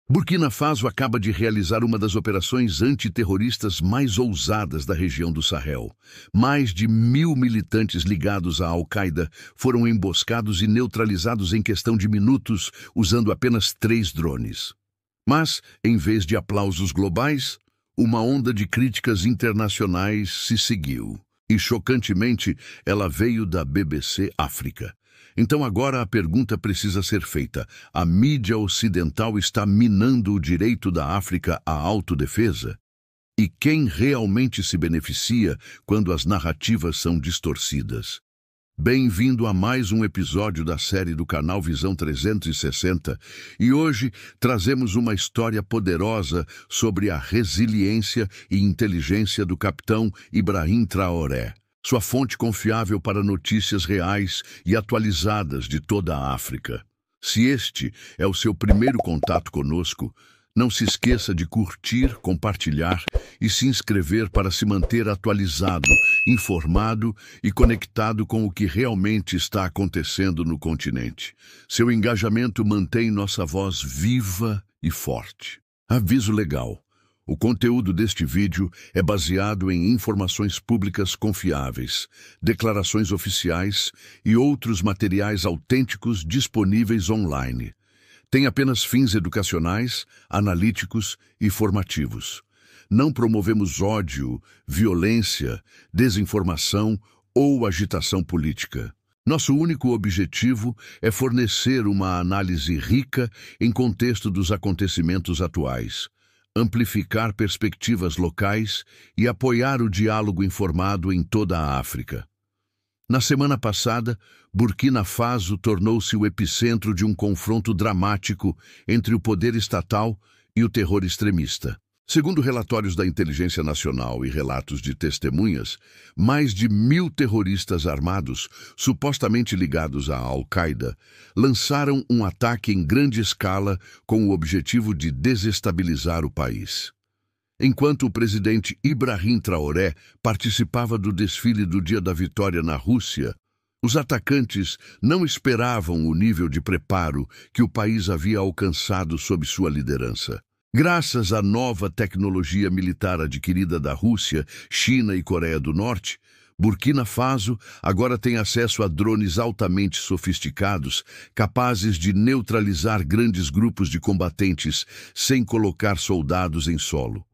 Burkina Faso acaba de realizar uma das operações antiterroristas mais ousadas da região do Sahel. Mais de 1.000 militantes ligados à Al-Qaeda foram emboscados e neutralizados em questão de minutos, usando apenas 3 drones. Mas, em vez de aplausos globais, uma onda de críticas internacionais se seguiu. E, chocantemente, ela veio da BBC África. Então agora a pergunta precisa ser feita. A mídia ocidental está minando o direito da África à autodefesa? E quem realmente se beneficia quando as narrativas são distorcidas? Bem-vindo a mais um episódio da série do canal Visão 360 e hoje trazemos uma história poderosa sobre a resiliência e inteligência do capitão Ibrahim Traoré. Sua fonte confiável para notícias reais e atualizadas de toda a África. Se este é o seu primeiro contato conosco, não se esqueça de curtir, compartilhar e se inscrever para se manter atualizado, informado e conectado com o que realmente está acontecendo no continente. Seu engajamento mantém nossa voz viva e forte. Aviso legal. O conteúdo deste vídeo é baseado em informações públicas confiáveis, declarações oficiais e outros materiais autênticos disponíveis online. Tem apenas fins educacionais, analíticos e formativos. Não promovemos ódio, violência, desinformação ou agitação política. Nosso único objetivo é fornecer uma análise rica em contexto dos acontecimentos atuais, amplificar perspectivas locais e apoiar o diálogo informado em toda a África. Na semana passada, Burkina Faso tornou-se o epicentro de um confronto dramático entre o poder estatal e o terror extremista. Segundo relatórios da Inteligência Nacional e relatos de testemunhas, mais de 1.000 terroristas armados, supostamente ligados à Al-Qaeda, lançaram um ataque em grande escala com o objetivo de desestabilizar o país. Enquanto o presidente Ibrahim Traoré participava do desfile do Dia da Vitória na Rússia, os atacantes não esperavam o nível de preparo que o país havia alcançado sob sua liderança. Graças à nova tecnologia militar adquirida da Rússia, China e Coreia do Norte, Burkina Faso agora tem acesso a drones altamente sofisticados, capazes de neutralizar grandes grupos de combatentes sem colocar soldados em solo.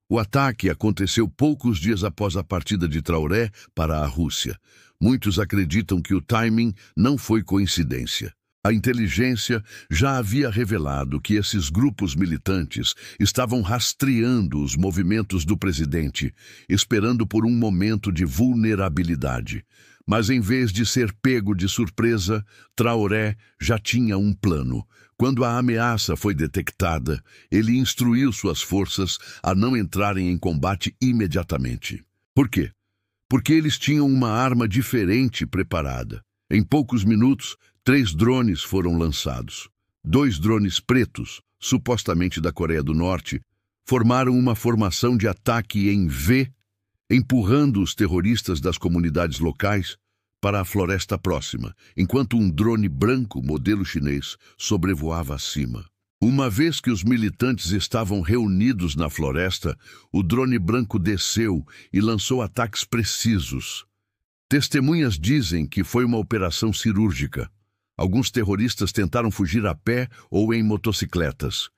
O ataque aconteceu poucos dias após a partida de Traoré para a Rússia. Muitos acreditam que o timing não foi coincidência. A inteligência já havia revelado que esses grupos militantes estavam rastreando os movimentos do presidente, esperando por um momento de vulnerabilidade. Mas em vez de ser pego de surpresa, Traoré já tinha um plano. Quando a ameaça foi detectada, ele instruiu suas forças a não entrarem em combate imediatamente. Por quê? Porque eles tinham uma arma diferente preparada. Em poucos minutos, 3 drones foram lançados. 2 drones pretos, supostamente da Coreia do Norte, formaram uma formação de ataque em V, empurrando os terroristas das comunidades locais para a floresta próxima, enquanto um drone branco, modelo chinês, sobrevoava acima. Uma vez que os militantes estavam reunidos na floresta, o drone branco desceu e lançou ataques precisos. Testemunhas dizem que foi uma operação cirúrgica. Alguns terroristas tentaram fugir a pé ou em motocicletas.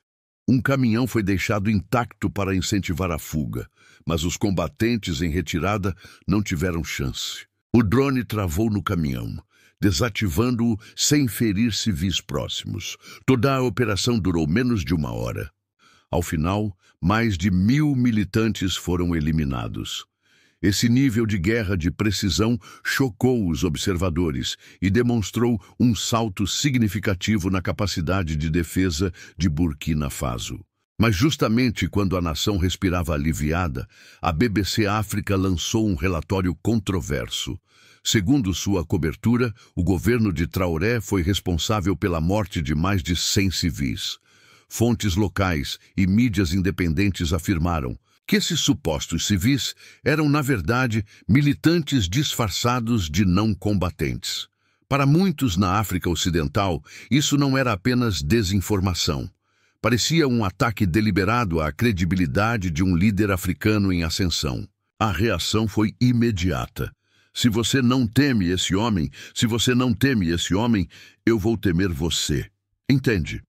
Um caminhão foi deixado intacto para incentivar a fuga, mas os combatentes em retirada não tiveram chance. O drone travou no caminhão, desativando-o sem ferir civis próximos. Toda a operação durou menos de 1 hora. Ao final, mais de 1.000 militantes foram eliminados. Esse nível de guerra de precisão chocou os observadores e demonstrou um salto significativo na capacidade de defesa de Burkina Faso. Mas justamente quando a nação respirava aliviada, a BBC África lançou um relatório controverso. Segundo sua cobertura, o governo de Traoré foi responsável pela morte de mais de 100 civis. Fontes locais e mídias independentes afirmaram que esses supostos civis eram, na verdade, militantes disfarçados de não combatentes. Para muitos na África Ocidental, isso não era apenas desinformação. Parecia um ataque deliberado à credibilidade de um líder africano em ascensão. A reação foi imediata. Se você não teme esse homem, eu vou temer você. Entende?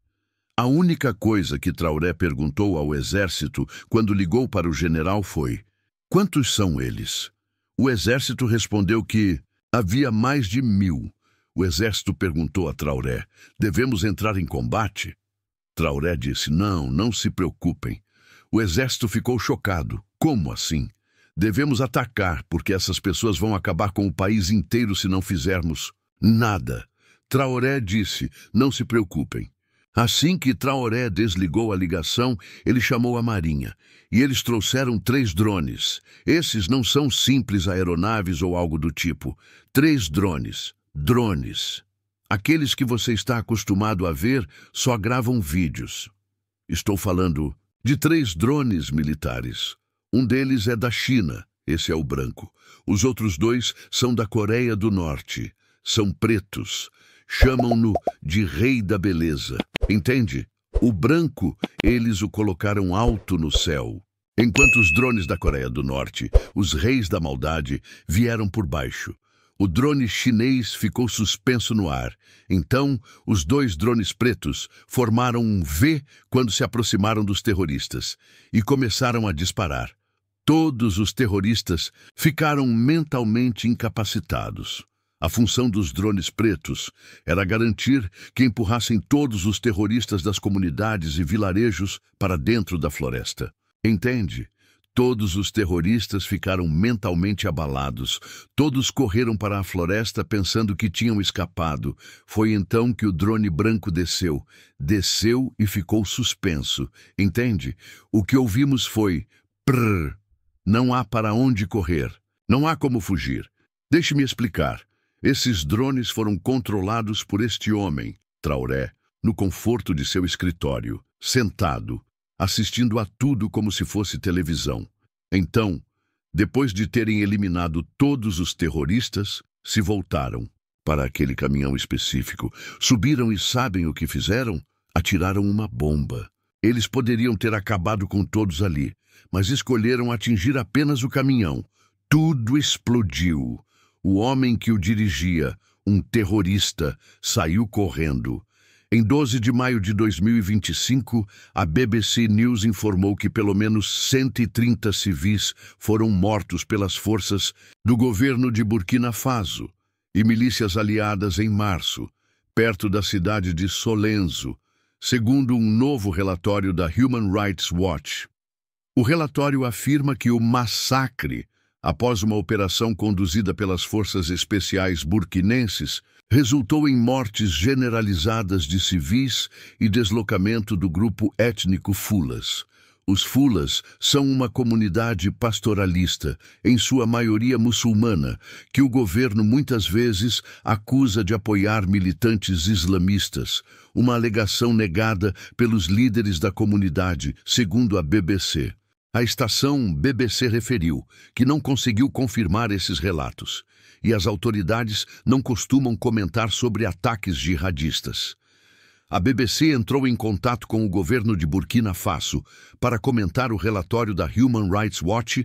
A única coisa que Traoré perguntou ao exército quando ligou para o general foi: quantos são eles? O exército respondeu que havia mais de 1000. O exército perguntou a Traoré: devemos entrar em combate? Traoré disse: não se preocupem. O exército ficou chocado. Como assim? Devemos atacar, porque essas pessoas vão acabar com o país inteiro se não fizermos nada. Traoré disse: não se preocupem. Assim que Traoré desligou a ligação, ele chamou a Marinha. E eles trouxeram 3 drones. Esses não são simples aeronaves ou algo do tipo. 3 drones. Drones. Aqueles que você está acostumado a ver só gravam vídeos. Estou falando de 3 drones militares. Um deles é da China, esse é o branco. Os outros 2 são da Coreia do Norte. São pretos. Chamam-no de Rei da Beleza. Entende? O branco, eles o colocaram alto no céu. Enquanto os drones da Coreia do Norte, os reis da maldade, vieram por baixo. O drone chinês ficou suspenso no ar. Então, os 2 drones pretos formaram um V quando se aproximaram dos terroristas e começaram a disparar. Todos os terroristas ficaram mentalmente incapacitados. A função dos drones pretos era garantir que empurrassem todos os terroristas das comunidades e vilarejos para dentro da floresta. Entende? Todos os terroristas ficaram mentalmente abalados. Todos correram para a floresta pensando que tinham escapado. Foi então que o drone branco desceu. Desceu e ficou suspenso. Entende? O que ouvimos foi: prrr. Não há para onde correr. Não há como fugir. Deixe-me explicar. Esses drones foram controlados por este homem, Traoré, no conforto de seu escritório, sentado, assistindo a tudo como se fosse televisão. Então, depois de terem eliminado todos os terroristas, se voltaram para aquele caminhão específico, subiram e sabem o que fizeram? Atiraram uma bomba. Eles poderiam ter acabado com todos ali, mas escolheram atingir apenas o caminhão. Tudo explodiu. O homem que o dirigia, um terrorista, saiu correndo. Em 12 de maio de 2025, a BBC News informou que pelo menos 130 civis foram mortos pelas forças do governo de Burkina Faso e milícias aliadas em março, perto da cidade de Solenzo, segundo um novo relatório da Human Rights Watch. O relatório afirma que o massacre, após uma operação conduzida pelas forças especiais burkinenses, resultou em mortes generalizadas de civis e deslocamento do grupo étnico Fulas. Os Fulas são uma comunidade pastoralista, em sua maioria muçulmana, que o governo muitas vezes acusa de apoiar militantes islamistas, uma alegação negada pelos líderes da comunidade, segundo a BBC. A estação BBC referiu que não conseguiu confirmar esses relatos, e as autoridades não costumam comentar sobre ataques jihadistas. A BBC entrou em contato com o governo de Burkina Faso para comentar o relatório da Human Rights Watch,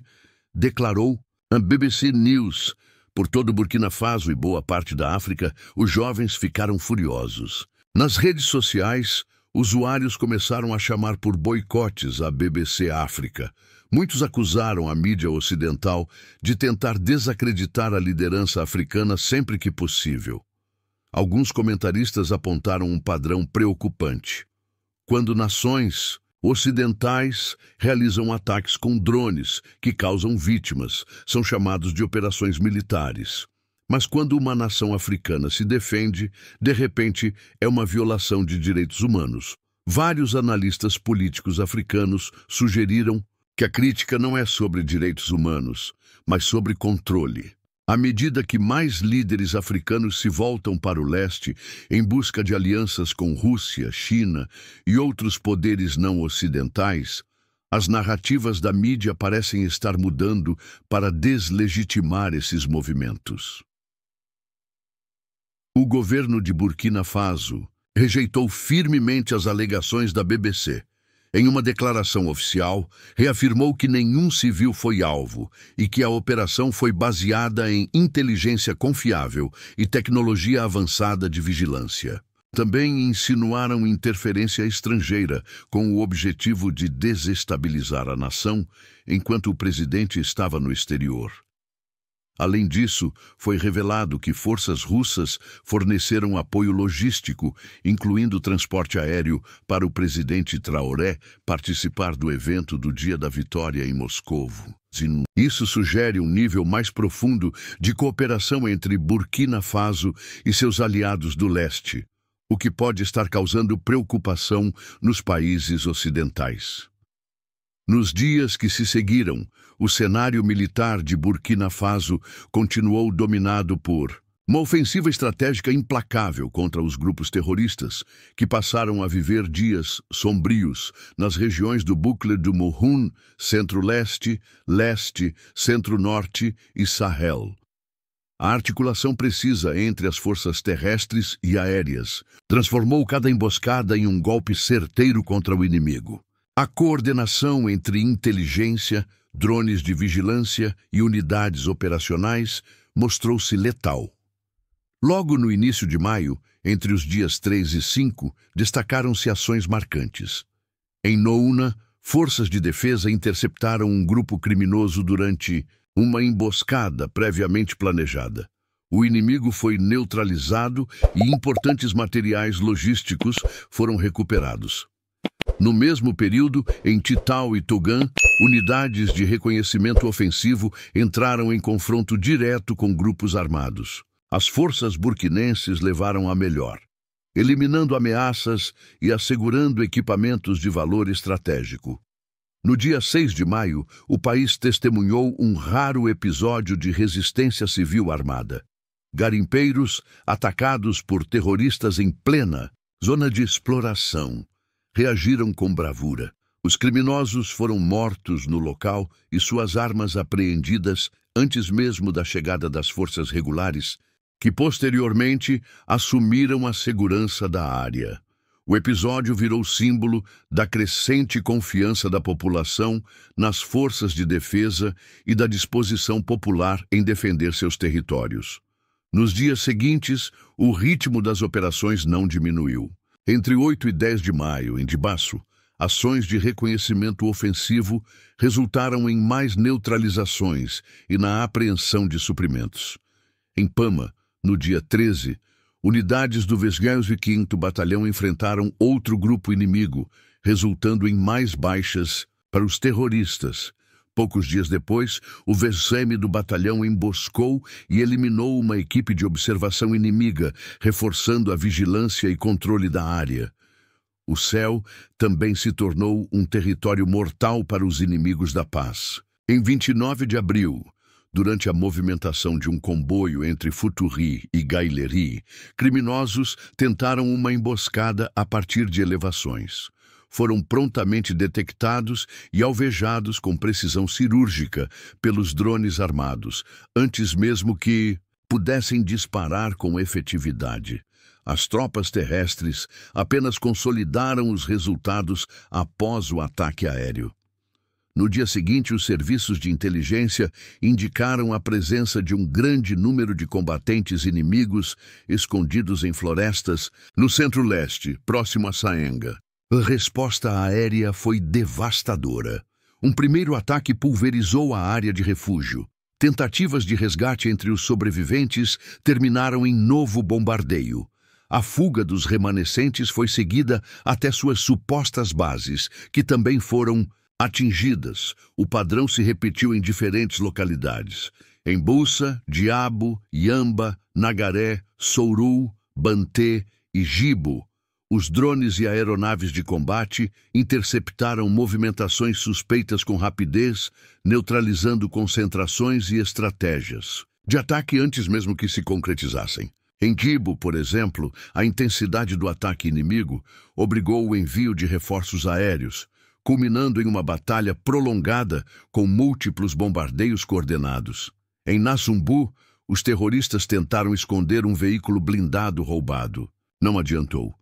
declarou a BBC News. Por todo Burkina Faso e boa parte da África, os jovens ficaram furiosos. Nas redes sociais, usuários começaram a chamar por boicotes à BBC África. Muitos acusaram a mídia ocidental de tentar desacreditar a liderança africana sempre que possível. Alguns comentaristas apontaram um padrão preocupante. Quando nações ocidentais realizam ataques com drones que causam vítimas, são chamados de operações militares. Mas quando uma nação africana se defende, de repente é uma violação de direitos humanos. Vários analistas políticos africanos sugeriram que a crítica não é sobre direitos humanos, mas sobre controle. À medida que mais líderes africanos se voltam para o leste em busca de alianças com Rússia, China e outros poderes não ocidentais, as narrativas da mídia parecem estar mudando para deslegitimar esses movimentos. O governo de Burkina Faso rejeitou firmemente as alegações da BBC. Em uma declaração oficial, reafirmou que nenhum civil foi alvo e que a operação foi baseada em inteligência confiável e tecnologia avançada de vigilância. Também insinuaram interferência estrangeira com o objetivo de desestabilizar a nação enquanto o presidente estava no exterior. Além disso, foi revelado que forças russas forneceram apoio logístico, incluindo transporte aéreo, para o presidente Traoré participar do evento do Dia da Vitória em Moscovo. Isso sugere um nível mais profundo de cooperação entre Burkina Faso e seus aliados do leste, o que pode estar causando preocupação nos países ocidentais. Nos dias que se seguiram, o cenário militar de Burkina Faso continuou dominado por uma ofensiva estratégica implacável contra os grupos terroristas, que passaram a viver dias sombrios nas regiões do Boucle du Mohun, centro-leste, leste, centro-norte e Sahel. A articulação precisa entre as forças terrestres e aéreas transformou cada emboscada em um golpe certeiro contra o inimigo. A coordenação entre inteligência, drones de vigilância e unidades operacionais mostrou-se letal. Logo no início de maio, entre os dias 3 e 5, destacaram-se ações marcantes. Em Nouna, forças de defesa interceptaram um grupo criminoso durante uma emboscada previamente planejada. O inimigo foi neutralizado e importantes materiais logísticos foram recuperados. No mesmo período, em Titau e Togan, unidades de reconhecimento ofensivo entraram em confronto direto com grupos armados. As forças burkinenses levaram a melhor, eliminando ameaças e assegurando equipamentos de valor estratégico. No dia 6 de maio, o país testemunhou um raro episódio de resistência civil armada. Garimpeiros atacados por terroristas em plena zona de exploração reagiram com bravura. Os criminosos foram mortos no local e suas armas apreendidas antes mesmo da chegada das forças regulares, que posteriormente assumiram a segurança da área. O episódio virou símbolo da crescente confiança da população nas forças de defesa e da disposição popular em defender seus territórios. Nos dias seguintes, o ritmo das operações não diminuiu. Entre 8 e 10 de maio, em Dibasso, ações de reconhecimento ofensivo resultaram em mais neutralizações e na apreensão de suprimentos. Em Pama, no dia 13, unidades do 25º Batalhão enfrentaram outro grupo inimigo, resultando em mais baixas para os terroristas. Poucos dias depois, o 20º Batalhão emboscou e eliminou uma equipe de observação inimiga, reforçando a vigilância e controle da área. O céu também se tornou um território mortal para os inimigos da paz. Em 29 de abril, durante a movimentação de um comboio entre Futuri e Gaileri, criminosos tentaram uma emboscada a partir de elevações. Foram prontamente detectados e alvejados com precisão cirúrgica pelos drones armados, antes mesmo que pudessem disparar com efetividade. As tropas terrestres apenas consolidaram os resultados após o ataque aéreo. No dia seguinte, os serviços de inteligência indicaram a presença de um grande número de combatentes inimigos escondidos em florestas no centro-leste, próximo a Saenga. A resposta aérea foi devastadora. Um primeiro ataque pulverizou a área de refúgio. Tentativas de resgate entre os sobreviventes terminaram em novo bombardeio. A fuga dos remanescentes foi seguida até suas supostas bases, que também foram atingidas. O padrão se repetiu em diferentes localidades. Em Bussa, Diabo, Yamba, Nagaré, Souru, Banté e Jibo, os drones e aeronaves de combate interceptaram movimentações suspeitas com rapidez, neutralizando concentrações e estratégias de ataque antes mesmo que se concretizassem. Em Jibo, por exemplo, a intensidade do ataque inimigo obrigou o envio de reforços aéreos, culminando em uma batalha prolongada com múltiplos bombardeios coordenados. Em Nassumbu, os terroristas tentaram esconder um veículo blindado roubado. Não adiantou.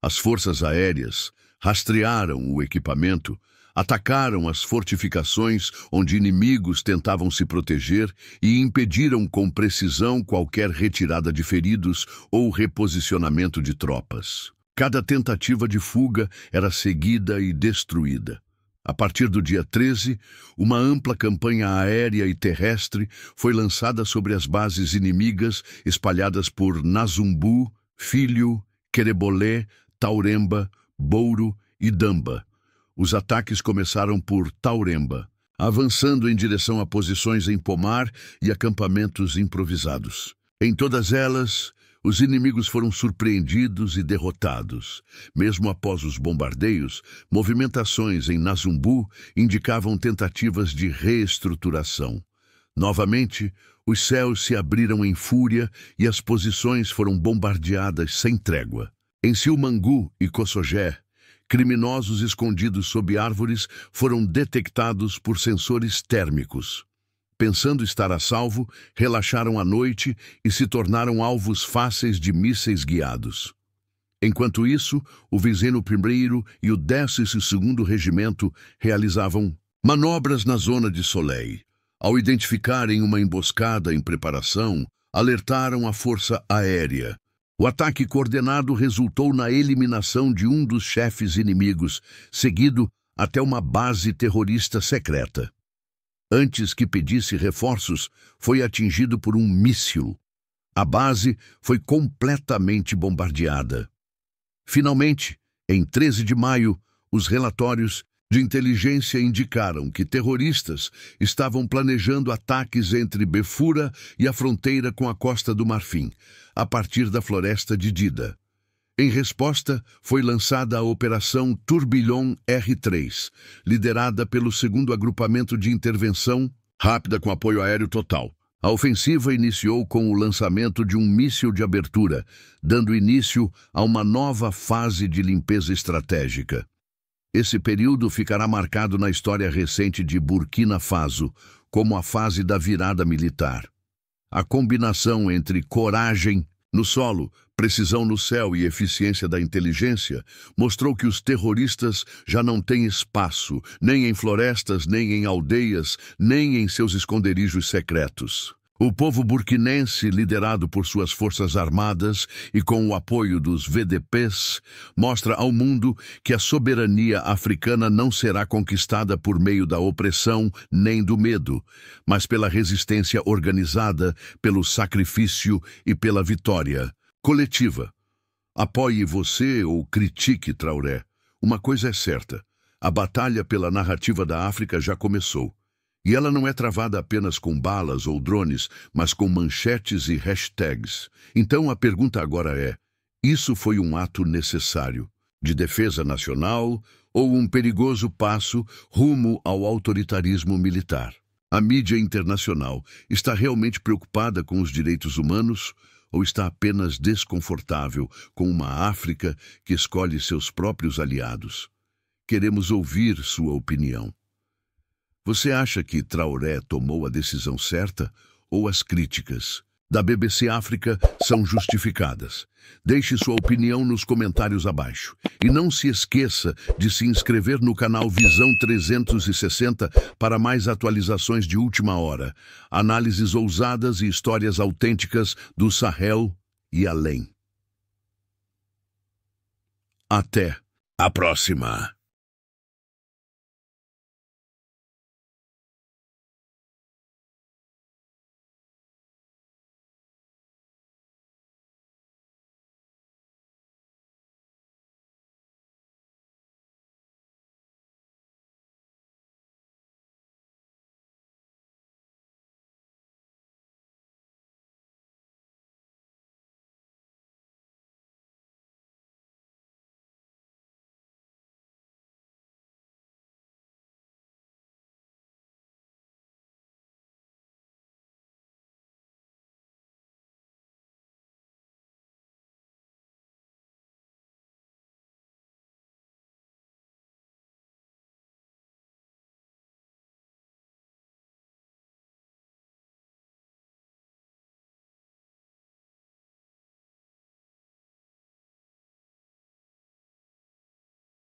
As forças aéreas rastrearam o equipamento, atacaram as fortificações onde inimigos tentavam se proteger e impediram com precisão qualquer retirada de feridos ou reposicionamento de tropas. Cada tentativa de fuga era seguida e destruída. A partir do dia 13, uma ampla campanha aérea e terrestre foi lançada sobre as bases inimigas espalhadas por Nazumbu, Filho, Querebolé, Tauremba, Bouro e Damba. Os ataques começaram por Tauremba, avançando em direção a posições em pomar e acampamentos improvisados. Em todas elas, os inimigos foram surpreendidos e derrotados. Mesmo após os bombardeios, movimentações em Nazumbu indicavam tentativas de reestruturação. Novamente, os céus se abriram em fúria e as posições foram bombardeadas sem trégua. Em Silmangu e Kossogé, criminosos escondidos sob árvores foram detectados por sensores térmicos. Pensando estar a salvo, relaxaram à noite e se tornaram alvos fáceis de mísseis guiados. Enquanto isso, o 21º e o 12º Regimento realizavam manobras na zona de Soleil. Ao identificarem uma emboscada em preparação, alertaram a força aérea. O ataque coordenado resultou na eliminação de um dos chefes inimigos, seguido até uma base terrorista secreta. Antes que pedisse reforços, foi atingido por um míssil. A base foi completamente bombardeada. Finalmente, em 13 de maio, os relatórios de inteligência indicaram que terroristas estavam planejando ataques entre Befura e a fronteira com a Costa do Marfim, a partir da floresta de Dida. Em resposta, foi lançada a Operação Turbilhon R3, liderada pelo 2º Agrupamento de Intervenção Rápida com apoio aéreo total. A ofensiva iniciou com o lançamento de um míssil de abertura, dando início a uma nova fase de limpeza estratégica. Esse período ficará marcado na história recente de Burkina Faso como a fase da virada militar. A combinação entre coragem no solo, precisão no céu e eficiência da inteligência mostrou que os terroristas já não têm espaço, nem em florestas, nem em aldeias, nem em seus esconderijos secretos. O povo burkinense, liderado por suas forças armadas e com o apoio dos VDPs, mostra ao mundo que a soberania africana não será conquistada por meio da opressão nem do medo, mas pela resistência organizada, pelo sacrifício e pela vitória coletiva. Apoie você ou critique Traoré. Uma coisa é certa, a batalha pela narrativa da África já começou. E ela não é travada apenas com balas ou drones, mas com manchetes e hashtags. Então a pergunta agora é: isso foi um ato necessário, de defesa nacional ou um perigoso passo rumo ao autoritarismo militar? A mídia internacional está realmente preocupada com os direitos humanos ou está apenas desconfortável com uma África que escolhe seus próprios aliados? Queremos ouvir sua opinião. Você acha que Traoré tomou a decisão certa ou as críticas da BBC África são justificadas? Deixe sua opinião nos comentários abaixo. E não se esqueça de se inscrever no canal Visão 360 para mais atualizações de última hora, análises ousadas e histórias autênticas do Sahel e além. Até a próxima!